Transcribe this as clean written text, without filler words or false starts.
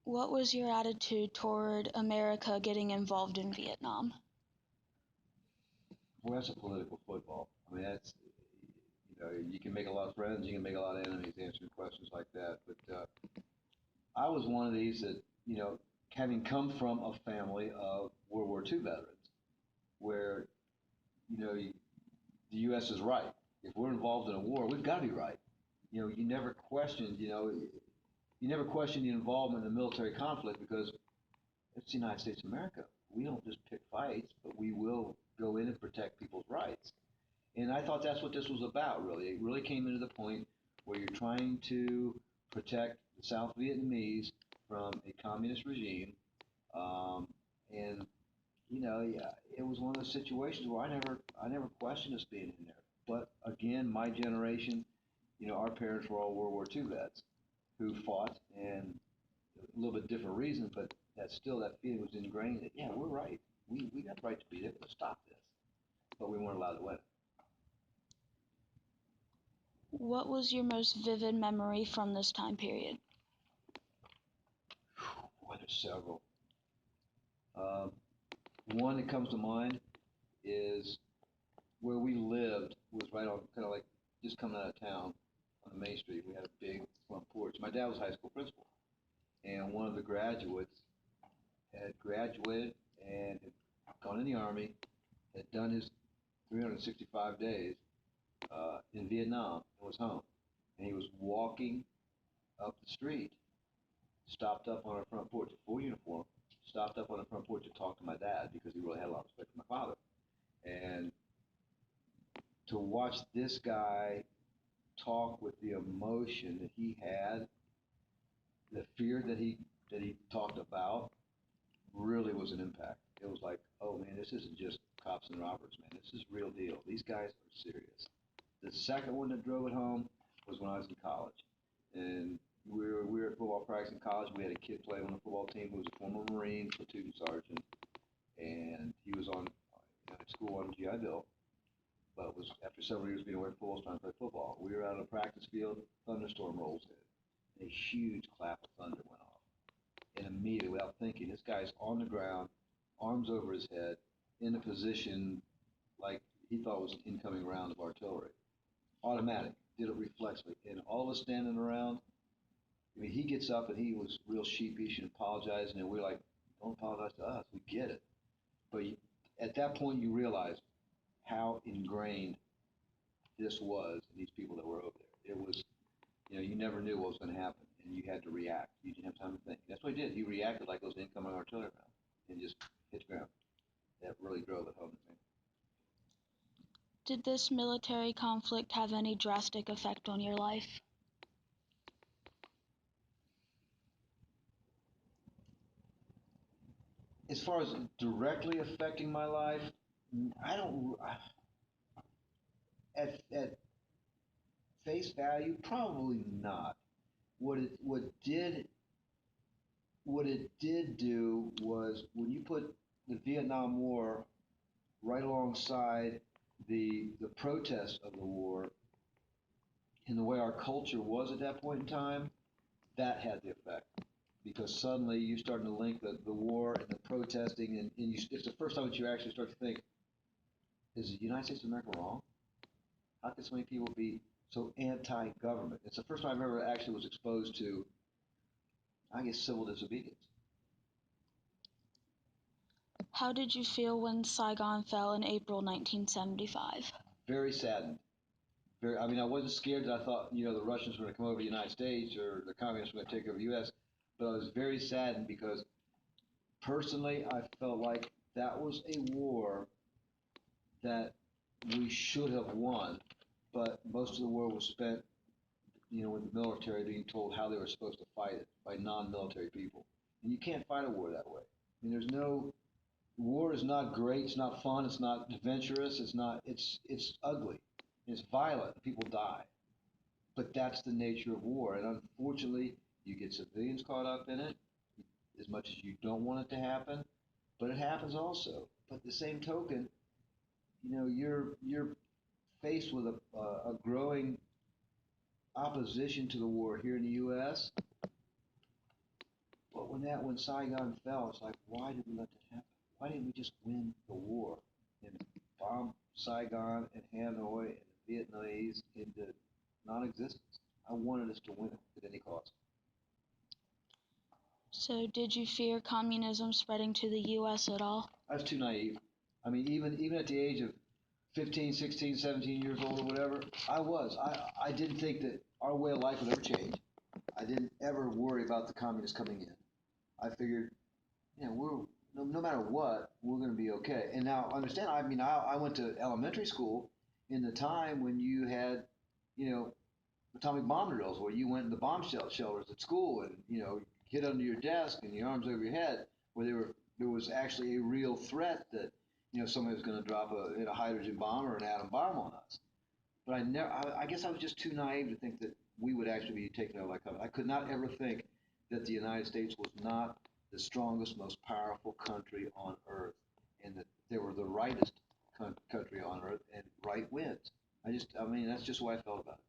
What was your attitude toward America getting involved in Vietnam? Well, that's a political football. I mean, you can make a lot of friends, you can make a lot of enemies answering questions like that. But I was one of these that, having come from a family of World War II veterans, where, you know, the U.S. is right. If we're involved in a war, we've got to be right. You never questioned the involvement in the military conflict because it's the United States of America. We don't just pick fights, but we will go in and protect people's rights. And I thought that's what this was about, really. It really came into the point where you're trying to protect the South Vietnamese from a communist regime. And, yeah, it was one of those situations where I never questioned us being in there. But again, my generation, our parents were all World War II vets who fought, and a little bit different reasons, but that feeling was ingrained that, yeah, we're right. We got the right to be there to stop this. But we weren't allowed to win. What was your most vivid memory from this time period? Boy, there's several. Um, One that comes to mind is where we lived was right on kind of like just coming out of town on the main street. We had a big front porch. My dad was high school principal, and one of the graduates had graduated and had gone in the army, had done his 365 days in Vietnam and was home. And he was walking up the street, stopped up on our front porch, in full uniform, stopped up on the front porch to talk to my dad because he really had a lot of respect for my father. And to watch this guy talk with the emotion that he had, the fear that he talked about, really was an impact. It was like, oh man, this isn't just cops and robbers, man. This is real deal. These guys are serious. The second one that drove it home was when I was in college, and we were at football practice in college. We had a kid playing on the football team who was a former Marine, platoon sergeant, and he was on at school on GI Bill, but was after several years being away from football, was trying to play football. We were out on a practice field. Thunderstorm rolls in. A huge clap of thunder went off, and immediately, without thinking, this guy's on the ground, arms over his head, in a position like he thought was an incoming round of artillery. Automatic, did it reflexively. And all of us standing around, I mean, he gets up and he was real sheepish and apologizing, and we're like, don't apologize to us, we get it. But at that point, you realize how ingrained this was in these people that were over there. It was, you never knew what was going to happen, and you had to react. You didn't have time to think. That's what he did. He reacted like it was an incoming artillery round and just hit the ground. That really drove it home to me. Did this military conflict have any drastic effect on your life? As far as directly affecting my life, I don't. At face value, probably not. What it what did what it did do was when you put the Vietnam War right alongside the protest of the war and the way our culture was at that point in time, that had the effect. Because suddenly you starting to link the war and the protesting, it's the first time that you actually start to think, is the United States of America wrong? How can so many people be so anti-government? It's the first time I ever actually was exposed to, I guess, civil disobedience. How did you feel when Saigon fell in April 1975? Very saddened. I mean, I wasn't scared that I thought, the Russians were going to come over the United States or the communists were going to take over the U.S., but I was very saddened because personally, I felt like that was a war that we should have won, but most of the war was spent, with the military being told how they were supposed to fight it by non-military people. And you can't fight a war that way. I mean, war is not great, it's not fun, it's not adventurous, it's ugly, it's violent, people die. But that's the nature of war. And unfortunately, you get civilians caught up in it as much as you don't want it to happen, but it happens also. But the same token, you're faced with a growing opposition to the war here in the U.S. But when Saigon fell, it's like, why did we let that happen? Why didn't we just win the war and bomb Saigon and Hanoi and the Vietnamese into non-existence? I wanted us to win it at any cost. So, did you fear communism spreading to the U.S. at all? I was too naive. I mean, even at the age of 15, 16, 17 years old or whatever, I didn't think that our way of life would ever change. I didn't ever worry about the communists coming in. I figured, we're no matter what, we're going to be okay. And now, understand, I mean, I went to elementary school in the time when you had, you know, atomic bomb drills where you went in the bomb shelters at school and, hid under your desk and your arms over your head, where there was actually a real threat that, somebody was going to drop a hydrogen bomb or an atom bomb on us. But I guess I was just too naive to think that we would actually be taken over by communists. I could not ever think that the United States was not the strongest, most powerful country on earth, and that they were the rightest country on earth, and right wins. I mean, that's just the way I felt about it.